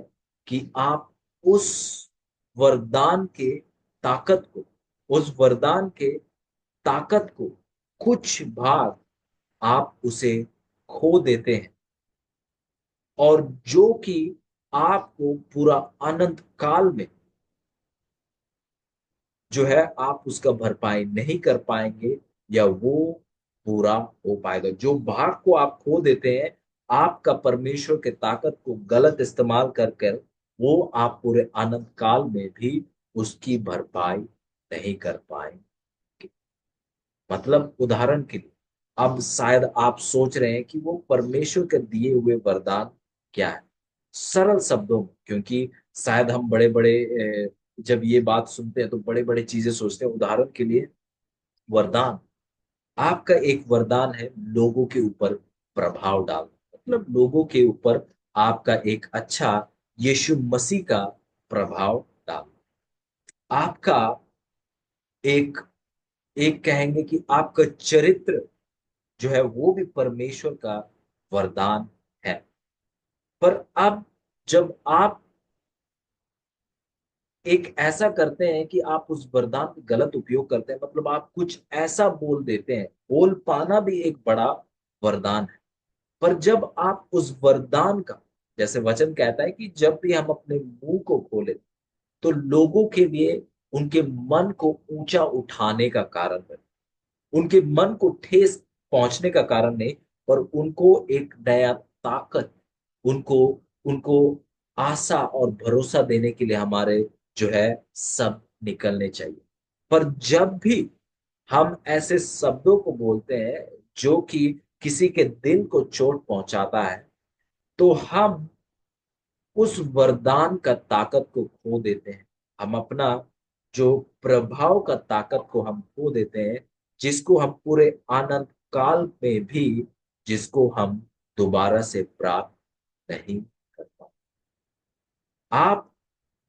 A: कि आप उस वरदान के ताकत को, उस वरदान के ताकत को, कुछ भाग आप उसे खो देते हैं, और जो कि आपको पूरा अनंत काल में जो है आप उसका भरपाई नहीं कर पाएंगे, या वो पूरा हो पाएगा। जो भाग को आप खो देते हैं, आपका परमेश्वर के ताकत को गलत इस्तेमाल कर कर, वो आप पूरे अनंत काल में भी उसकी भरपाई नहीं कर पाएंगे। मतलब उदाहरण के लिए, अब शायद आप सोच रहे हैं कि वो परमेश्वर के दिए हुए वरदान क्या है। सरल शब्दों में, क्योंकि शायद हम बड़े बड़े जब ये बात सुनते हैं तो बड़े बड़े चीजें सोचते हैं। उदाहरण के लिए, वरदान, आपका एक वरदान है लोगों के ऊपर प्रभाव डाल, मतलब लोगों के ऊपर आपका एक अच्छा यीशु मसीह का प्रभाव डाल। आपका एक एक कहेंगे कि आपका चरित्र जो है वो भी परमेश्वर का वरदान है। पर अब जब आप एक ऐसा करते हैं कि आप उस वरदान का गलत उपयोग करते हैं, मतलब आप कुछ ऐसा बोल देते हैं, बोल पाना भी एक बड़ा वरदान है। पर जब आप उस वरदान का, जैसे वचन कहता है कि जब भी हम अपने मुंह को खोले तो लोगों के लिए उनके मन को ऊंचा उठाने का कारण बने, उनके मन को ठेस पहुंचने का कारण नहीं, पर उनको एक नया ताकत, उनको उनको आशा और भरोसा देने के लिए हमारे जो है सब निकलने चाहिए। पर जब भी हम ऐसे शब्दों को बोलते हैं जो कि किसी के दिल को चोट पहुंचाता है, तो हम उस वरदान का ताकत को खो देते हैं। हम अपना जो प्रभाव का ताकत को हम खो देते हैं, जिसको हम पूरे आनंद काल में भी, जिसको हम दोबारा से प्राप्त नहीं कर पाते। आप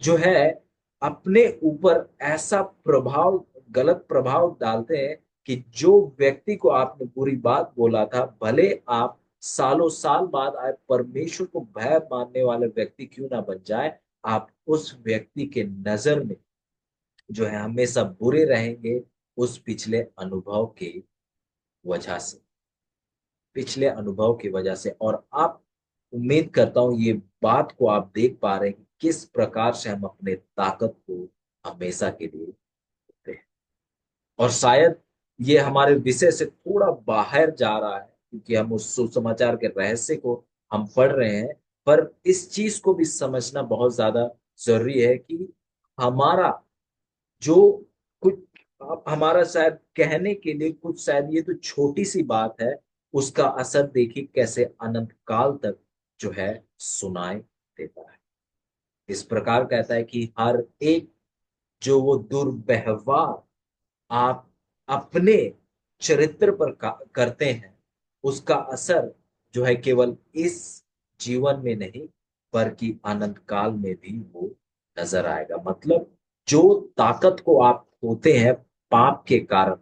A: जो है अपने ऊपर ऐसा प्रभाव, गलत प्रभाव डालते हैं कि जो व्यक्ति को आपने बुरी बात बोला था, भले आप सालों साल बाद आए परमेश्वर को भय मानने वाले व्यक्ति क्यों ना बन जाए, आप उस व्यक्ति के नजर में जो है हमेशा बुरे रहेंगे, उस वजह से पिछले अनुभव की वजह से। और आप, उम्मीद करता हूं ये बात को आप देख पा रहे हैं कि किस प्रकार से हम अपने ताकत को हमेशा के लिए होते हैं। और शायद ये हमारे विषय से थोड़ा बाहर जा रहा है, क्योंकि हम उस सुसमाचार के रहस्य को हम पढ़ रहे हैं। पर इस चीज को भी समझना बहुत ज्यादा जरूरी है कि हमारा जो कुछ, आप हमारा शायद कहने के लिए कुछ, शायद ये तो छोटी सी बात है, उसका असर देखिए कैसे अनंत काल तक जो है सुनाई देता है। इस प्रकार कहता है कि हर एक जो वो दुर्व्यवहार आप अपने चरित्र पर करते हैं, उसका असर जो है केवल इस जीवन में नहीं, बल्कि अनंत काल में भी वो नजर आएगा। मतलब जो ताकत को आप खोते हैं पाप के कारण,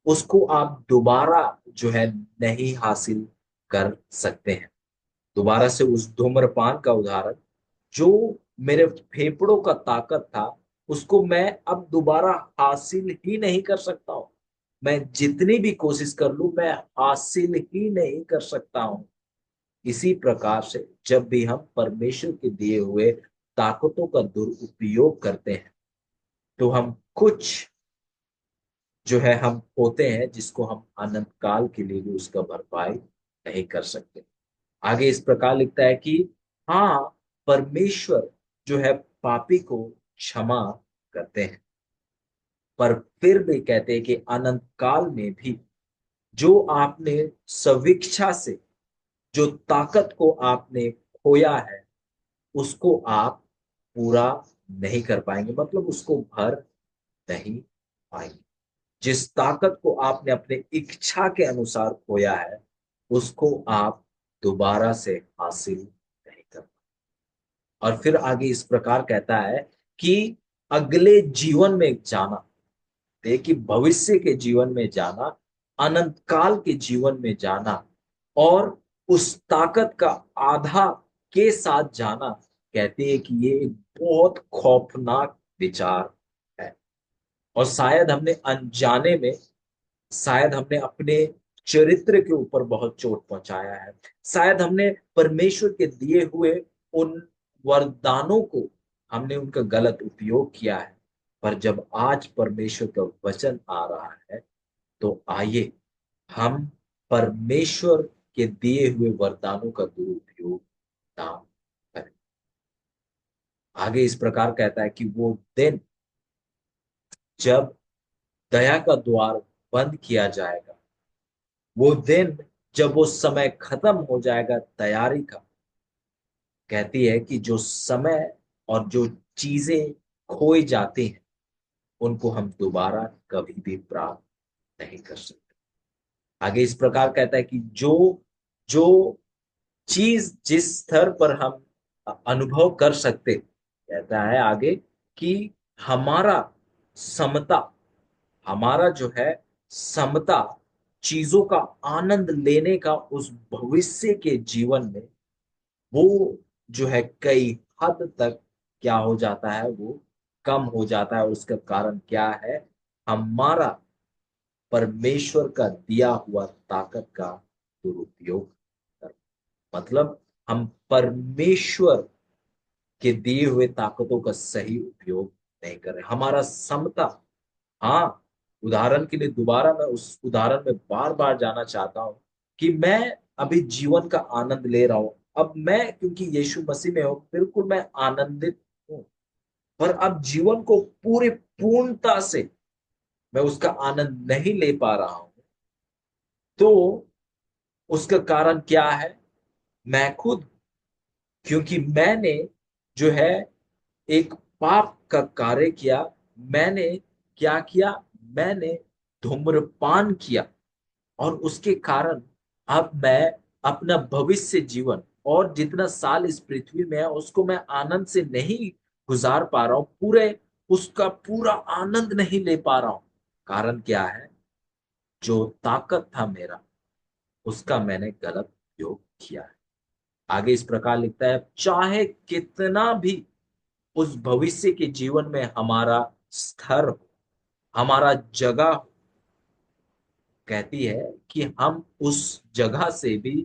A: उसको आप दोबारा जो है नहीं हासिल कर सकते हैं। दोबारा से उस धूम्रपान का उदाहरण, जो मेरे फेफड़ों का ताकत था, उसको मैं अब दोबारा हासिल ही नहीं कर सकता हूं। मैं जितनी भी कोशिश कर लूं, मैं हासिल ही नहीं कर सकता हूं। इसी प्रकार से जब भी हम परमेश्वर के दिए हुए ताकतों का दुरुपयोग करते हैं, तो हम कुछ जो है हम होते हैं जिसको हम अनंत काल के लिए भी उसका भरपाई नहीं कर सकते। आगे इस प्रकार लिखता है कि हाँ, परमेश्वर जो है पापी को क्षमा करते हैं, पर फिर भी कहते हैं कि अनंत काल में भी जो आपने स्वेच्छा से जो ताकत को आपने खोया है, उसको आप पूरा नहीं कर पाएंगे, मतलब उसको भर नहीं पाएंगे। जिस ताकत को आपने अपने इच्छा के अनुसार खोया है, उसको आप दोबारा से हासिल नहीं कर। और फिर आगे इस प्रकार कहता है कि अगले जीवन में जाना, देखिए भविष्य के जीवन में जाना, अनंत काल के जीवन में जाना, और उस ताकत का आधा के साथ जाना, कहते हैं कि ये एक बहुत खौफनाक विचार है। और शायद हमने अनजाने में, शायद हमने अपने चरित्र के ऊपर बहुत चोट पहुंचाया है। शायद हमने परमेश्वर के दिए हुए उन वरदानों को, हमने उनका गलत उपयोग किया है। पर जब आज परमेश्वर का वचन आ रहा है, तो आइए हम परमेश्वर के दिए हुए वरदानों का दुरुपयोग ना करें। आगे इस प्रकार कहता है कि वो दिन जब दया का द्वार बंद किया जाएगा, वो दिन जब वो समय खत्म हो जाएगा तैयारी का, कहती है कि जो समय और जो चीजें खोई जाती हैं, उनको हम दोबारा कभी भी प्राप्त नहीं कर सकते। आगे इस प्रकार कहता है कि जो जो चीज जिस स्तर पर हम अनुभव कर सकते, कहता है आगे कि हमारा समता, हमारा जो है समता, चीजों का आनंद लेने का उस भविष्य के जीवन में, वो जो है कई हद तक क्या हो जाता है, वो कम हो जाता है। और उसका कारण क्या है? हमारा परमेश्वर का दिया हुआ ताकत का दुरुपयोग कर, मतलब हम परमेश्वर के दिए हुए ताकतों का सही उपयोग नहीं कर रहे। हमारा समता, हाँ, उदाहरण के लिए दोबारा मैं उस उदाहरण में बार बार जाना चाहता हूं कि मैं अभी जीवन का आनंद ले रहा हूं। अब मैं क्योंकि यीशु मसीह में हूं, बिल्कुल मैं आनंदित हूं। पर अब जीवन को पूरी पूर्णता से मैं उसका आनंद नहीं ले पा रहा हूं। तो उसका कारण क्या है? मैं खुद, क्योंकि मैंने जो है एक पाप का कार्य किया। मैंने क्या किया? मैंने धूम्रपान किया, और उसके कारण अब मैं अपना भविष्य जीवन और जितना साल इस पृथ्वी में है, उसको मैं आनंद से नहीं गुजार पा रहा हूं, पूरे उसका पूरा आनंद नहीं ले पा रहा हूं। कारण क्या है? जो ताकत था मेरा, उसका मैंने गलत उपयोग किया है। आगे इस प्रकार लिखता है, चाहे कितना भी उस भविष्य के जीवन में हमारा स्तर हो, हमारा जगह हो, कहती है कि हम उस जगह से भी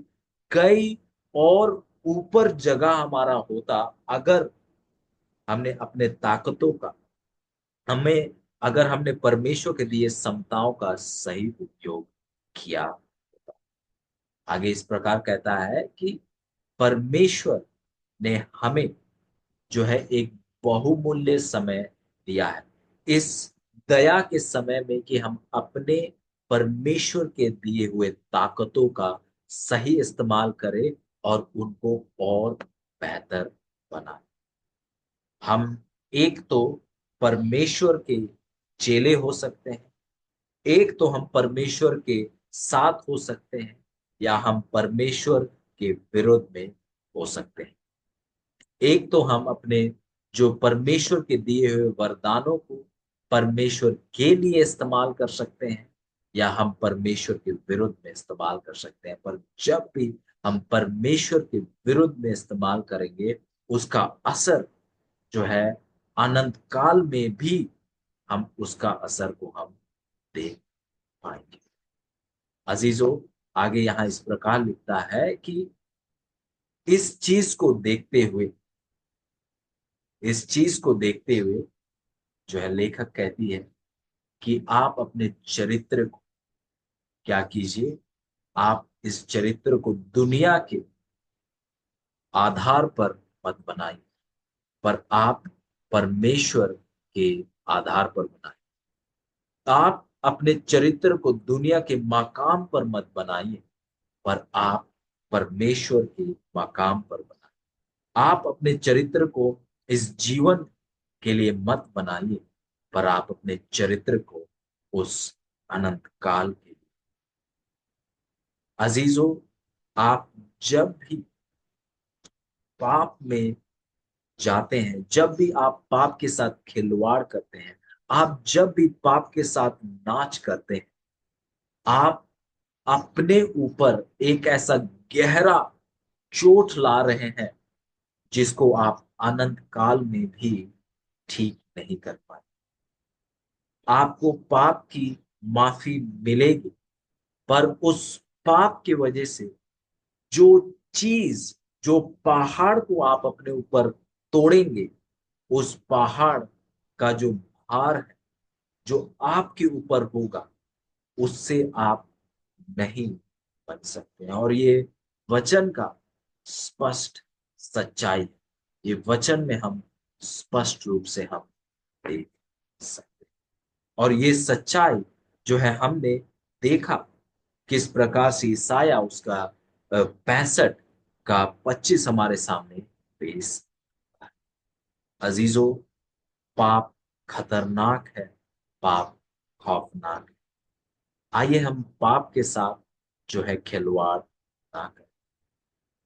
A: कई और ऊपर जगह हमारा होता, अगर हमने अपने ताकतों का हमें, अगर हमने परमेश्वर के दिए समताओं का सही उपयोग किया। आगे इस प्रकार कहता है कि परमेश्वर ने हमें जो है एक बहुमूल्य समय दिया है, इस दया के समय में कि हम अपने परमेश्वर के दिए हुए ताकतों का सही इस्तेमाल करें और उनको और बेहतर बनाएं। हम एक तो परमेश्वर के चेले हो सकते हैं, एक तो हम परमेश्वर के साथ हो सकते हैं, या हम परमेश्वर के विरोध में हो सकते हैं। एक तो हम अपने जो परमेश्वर के दिए हुए वरदानों को परमेश्वर के लिए इस्तेमाल कर सकते हैं, या हम परमेश्वर के विरुद्ध में इस्तेमाल कर सकते हैं। पर जब भी हम परमेश्वर के विरुद्ध में इस्तेमाल करेंगे, उसका असर जो है अनंत काल में भी हम उसका असर को हम देख पाएंगे। अजीजों, आगे यहां इस प्रकार लिखता है कि इस चीज को देखते हुए, इस चीज को देखते हुए जो है लेखक कहती है कि आप अपने चरित्र को क्या कीजिए, आप इस चरित्र को दुनिया के आधार पर मत बनाइए, पर आप परमेश्वर के आधार पर बनाइए। आप अपने चरित्र को दुनिया के मकाम पर मत बनाइए, पर आप परमेश्वर के मकाम पर बनाइए। आप अपने चरित्र को इस जीवन के लिए मत बनाइए, पर आप अपने चरित्र को उस अनंत काल के लिए। अजीजों, आप जब भी पाप में जाते हैं, जब भी आप पाप के साथ खिलवाड़ करते हैं, आप जब भी पाप के साथ नाच करते हैं, आप अपने ऊपर एक ऐसा गहरा चोट ला रहे हैं जिसको आप अनंत काल में भी ठीक नहीं कर पाए। आपको पाप की माफी मिलेगी, पर उस पाप की वजह से जो चीज, जो पहाड़ को आप अपने ऊपर तोड़ेंगे, उस पहाड़ का जो भार है जो आपके ऊपर होगा, उससे आप नहीं बच सकते हैं। और ये वचन का स्पष्ट सच्चाई है। ये वचन में हम स्पष्ट रूप से हम देख सकते हैं। और ये सच्चाई जो है हमने देखा किस प्रकार से ईसाया उसका 65 का 25 हमारे सामने पेश। अजीजों, पाप खतरनाक है, पाप खौफनाक है। आइए हम पाप के साथ जो है खिलवाड़ ना करें।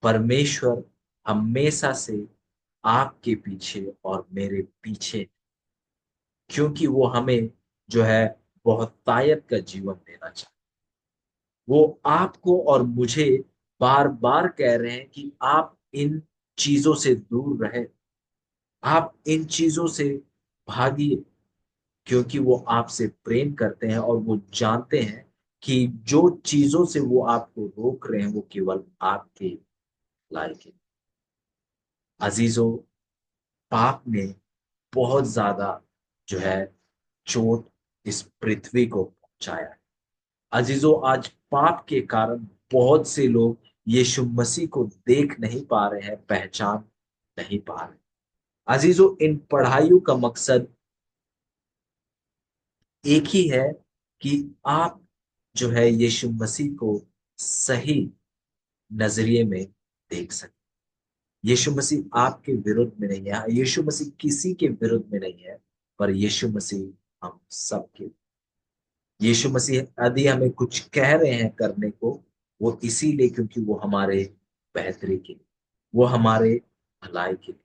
A: परमेश्वर हमेशा से आपके पीछे और मेरे पीछे, क्योंकि वो हमें जो है बहुतायत का जीवन देना चाहता है। वो आपको और मुझे बार बार कह रहे हैं कि आप इन चीजों से दूर रहे, आप इन चीजों से भागिए, क्योंकि वो आपसे प्रेम करते हैं और वो जानते हैं कि जो चीजों से वो आपको रोक रहे हैं वो केवल आपके लायक है। अजीजों, पाप ने बहुत ज्यादा जो है चोट इस पृथ्वी को पहुंचाया है। अजीजों, आज पाप के कारण बहुत से लोग यीशु मसीह को देख नहीं पा रहे हैं, पहचान नहीं पा रहे। अजीजों, इन पढ़ाइयों का मकसद एक ही है कि आप जो है यीशु मसीह को सही नजरिए में देख सकें। यीशु मसीह आपके विरुद्ध में नहीं है, यीशु मसीह किसी के विरुद्ध में नहीं है, पर यीशु मसीह हम सबके। यीशु मसीह यदि हमें कुछ कह रहे हैं करने को, वो इसीलिए क्योंकि वो हमारे बेहतरी के लिए, वो हमारे भलाई के लिए।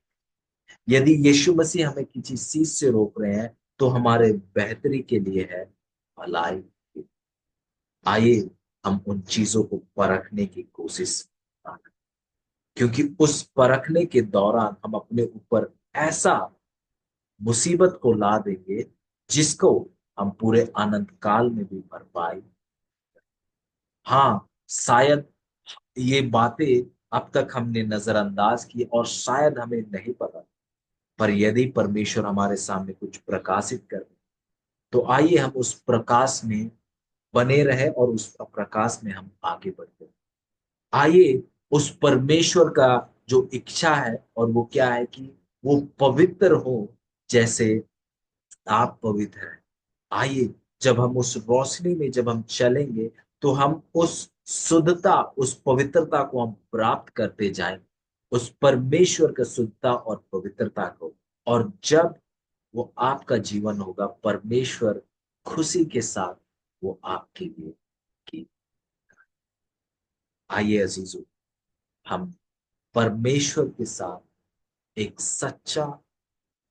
A: यदि यीशु मसीह हमें किसी चीज से रोक रहे हैं, तो हमारे बेहतरी के लिए है, भलाई के लिए। आइए हम उन चीजों को परखने की कोशिश ना करें, क्योंकि उस परखने के दौरान हम अपने ऊपर ऐसा मुसीबत को ला देंगे जिसको हम पूरे अनंत काल में भी भरपाई। हाँ, शायद ये बातें अब तक हमने नजरअंदाज की और शायद हमें नहीं पता, पर यदि परमेश्वर हमारे सामने कुछ प्रकाशित कर दे, तो आइए हम उस प्रकाश में बने रहे और उस प्रकाश में हम आगे बढ़ते हैं। आइए उस परमेश्वर का जो इच्छा है और वो क्या है कि वो पवित्र हो जैसे आप पवित्र हैं। आइए जब हम उस रोशनी में जब हम चलेंगे तो हम उस शुद्धता उस पवित्रता को हम प्राप्त करते जाएंगे, उस परमेश्वर का शुद्धता और पवित्रता को। और जब वो आपका जीवन होगा, परमेश्वर खुशी के साथ वो आपके लिए की। आइए अजीजों, हम परमेश्वर के साथ एक सच्चा,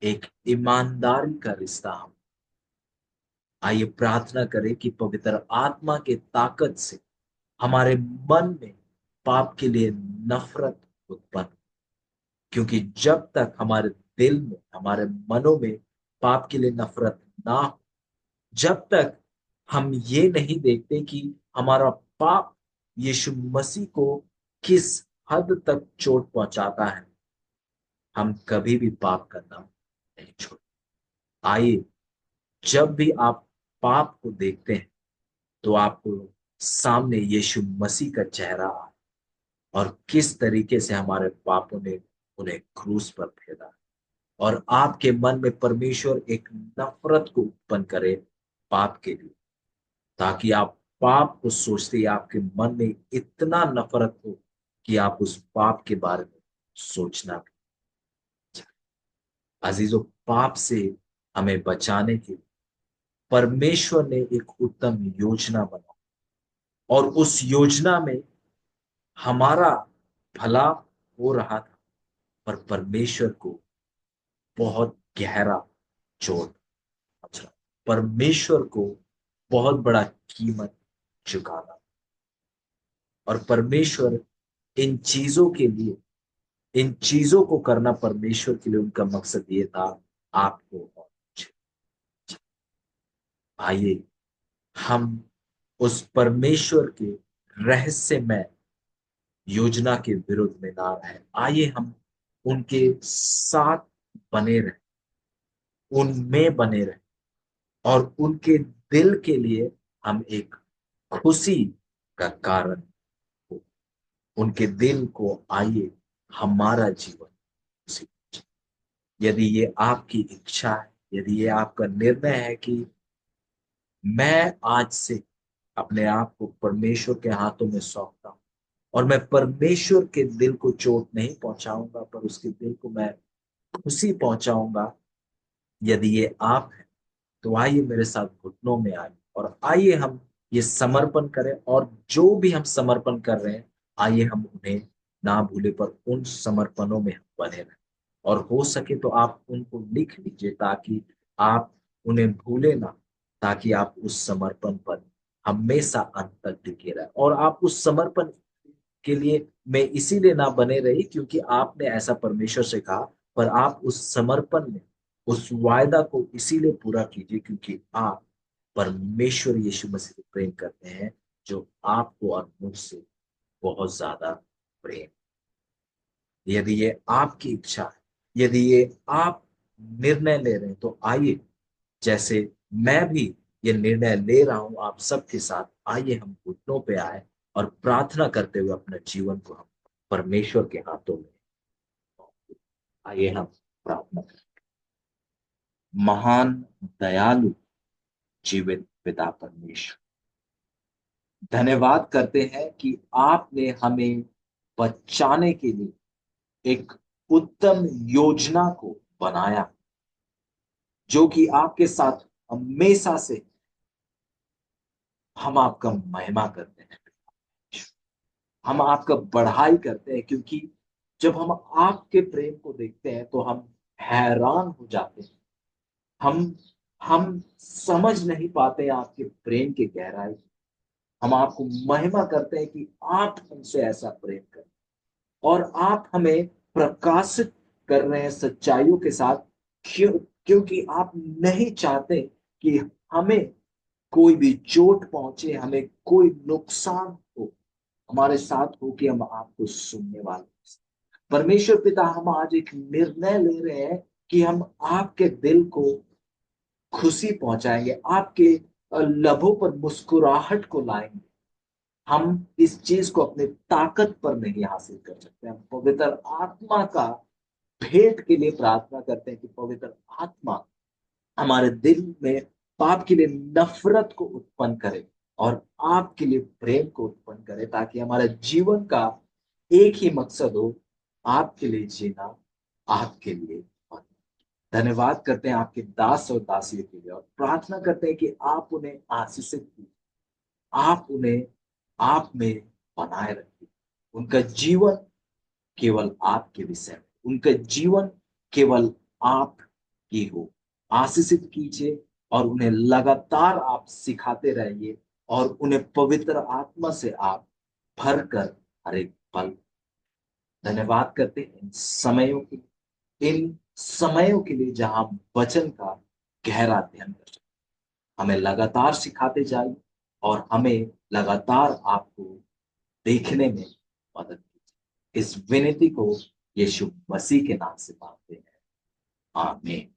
A: एक ईमानदारी का रिश्ता हम आइए प्रार्थना करें कि पवित्र आत्मा के ताकत से हमारे मन में पाप के लिए नफरत उत्पन्न, क्योंकि जब तक हमारे दिल में हमारे मनों में पाप के लिए नफरत ना हो, जब तक हम ये नहीं देखते कि हमारा पाप यीशु मसीह को किस हद तक चोट पहुंचाता है, हम कभी भी पाप करना नहीं छोड़। आइए जब भी आप पाप को देखते हैं तो आपको सामने यीशु मसीह का चेहरा आए और किस तरीके से हमारे पापों ने उन्हें क्रूस पर फेंका, और आपके मन में परमेश्वर एक नफरत को उत्पन्न करे पाप के लिए, ताकि आप पाप को सोचते ही आपके मन में इतना नफरत हो कि आप उस पाप के बारे में सोचना भी चाहें। अजीजों, पाप से हमें बचाने के लिए परमेश्वर ने एक उत्तम योजना बनाई, और उस योजना में हमारा भला हो रहा था, पर परमेश्वर को बहुत गहरा चोट पहुंच रहा। परमेश्वर को बहुत बड़ा कीमत चुकाना, और परमेश्वर इन चीजों के लिए, इन चीजों को करना परमेश्वर के लिए उनका मकसद ये था, आपको और मुझे। आइए हम उस परमेश्वर के रहस्यमय योजना के विरुद्ध में ना रहे। आइए हम उनके साथ बने रहे, उनमें बने रहे, और उनके दिल के लिए हम एक खुशी का कारण हो। उनके दिल को आइए हमारा जीवन खुशी। यदि ये आपकी इच्छा है, यदि ये आपका निर्णय है कि मैं आज से अपने आप को परमेश्वर के हाथों में सौंपता हूं, और मैं परमेश्वर के दिल को चोट नहीं पहुंचाऊंगा पर उसके दिल को मैं खुशी पहुंचाऊंगा, यदि ये आप हैं तो आइए मेरे साथ घुटनों में आइए और आइए हम ये समर्पण करें। और जो भी हम समर्पण कर रहे हैं, आइए हम उन्हें ना भूले पर उन समर्पणों में हम बने रहें। और हो सके तो आप उनको लिख लीजिए ताकि आप उन्हें भूले ना, ताकि आप उस समर्पण पर हमेशा अंत तक टिके रहे। और आप उस समर्पण के लिए मैं इसीलिए ना बने रही क्योंकि आपने ऐसा परमेश्वर से कहा, पर आप उस समर्पण में उस वायदा को इसीलिए पूरा कीजिए क्योंकि आप परमेश्वर यीशु मसीह से प्रेम करते हैं, जो आपको और मुझसे बहुत ज्यादा प्रेम। यदि ये आपकी इच्छा है, यदि ये आप निर्णय ले रहे हैं, तो आइए जैसे मैं भी ये निर्णय ले रहा हूं आप सबके साथ, आइए हम घुटनों पे आए और प्रार्थना करते हुए अपने जीवन को हम परमेश्वर के हाथों में। आइए हम प्रार्थना करें। महान दयालु जीवित पिता परमेश्वर, धन्यवाद करते हैं कि आपने हमें बचाने के लिए एक उत्तम योजना को बनाया, जो कि आपके साथ हमेशा से हम आपका महिमा करते हैं, हम आपका बढ़ाई करते हैं, क्योंकि जब हम आपके प्रेम को देखते हैं तो हम हैरान हो जाते हैं। हम हम समझ नहीं पाते आपके प्रेम की गहराई। हम आपको महिमा करते हैं कि आप हमसे ऐसा प्रेम करें, और आप हमें प्रकाशित कर रहे हैं सच्चाइयों के साथ। क्यों? क्योंकि आप नहीं चाहते कि हमें कोई भी चोट पहुंचे, हमें कोई नुकसान हो हमारे साथ हो कि हम आपको सुनने वाले। परमेश्वर पिता, हम आज एक निर्णय ले रहे हैं कि हम आपके दिल को खुशी पहुंचाएंगे, आपके लबों पर मुस्कुराहट को लाएंगे। हम इस चीज को अपने ताकत पर नहीं हासिल कर सकते। हम पवित्र आत्मा का भेंट के लिए प्रार्थना करते हैं कि पवित्र आत्मा हमारे दिल में पाप के लिए नफरत को उत्पन्न करे और आपके लिए प्रेम को उत्पन्न करे, ताकि हमारे जीवन का एक ही मकसद हो, आपके लिए जीना, आपके लिए मरना। धन्यवाद करते हैं आपके दास और दासियों के लिए और प्रार्थना करते हैं कि आप उन्हें आशीषित कीजिए, आप उन्हें आप में बनाए रखिए। उनका जीवन केवल आपके विषय में, उनका जीवन केवल आप की हो। आशीषित कीजिए और उन्हें लगातार आप सिखाते रहिए और उन्हें पवित्र आत्मा से आप भर कर हर एक पल। धन्यवाद करते हैं इन समयों के लिए जहां हम वचन का गहरा अध्ययन कर सकते। हमें लगातार सिखाते जाइए और हमें लगातार आपको देखने में मदद कीजिए। इस विनती को यीशु मसीह के नाम से मांगते हैं, आमीन।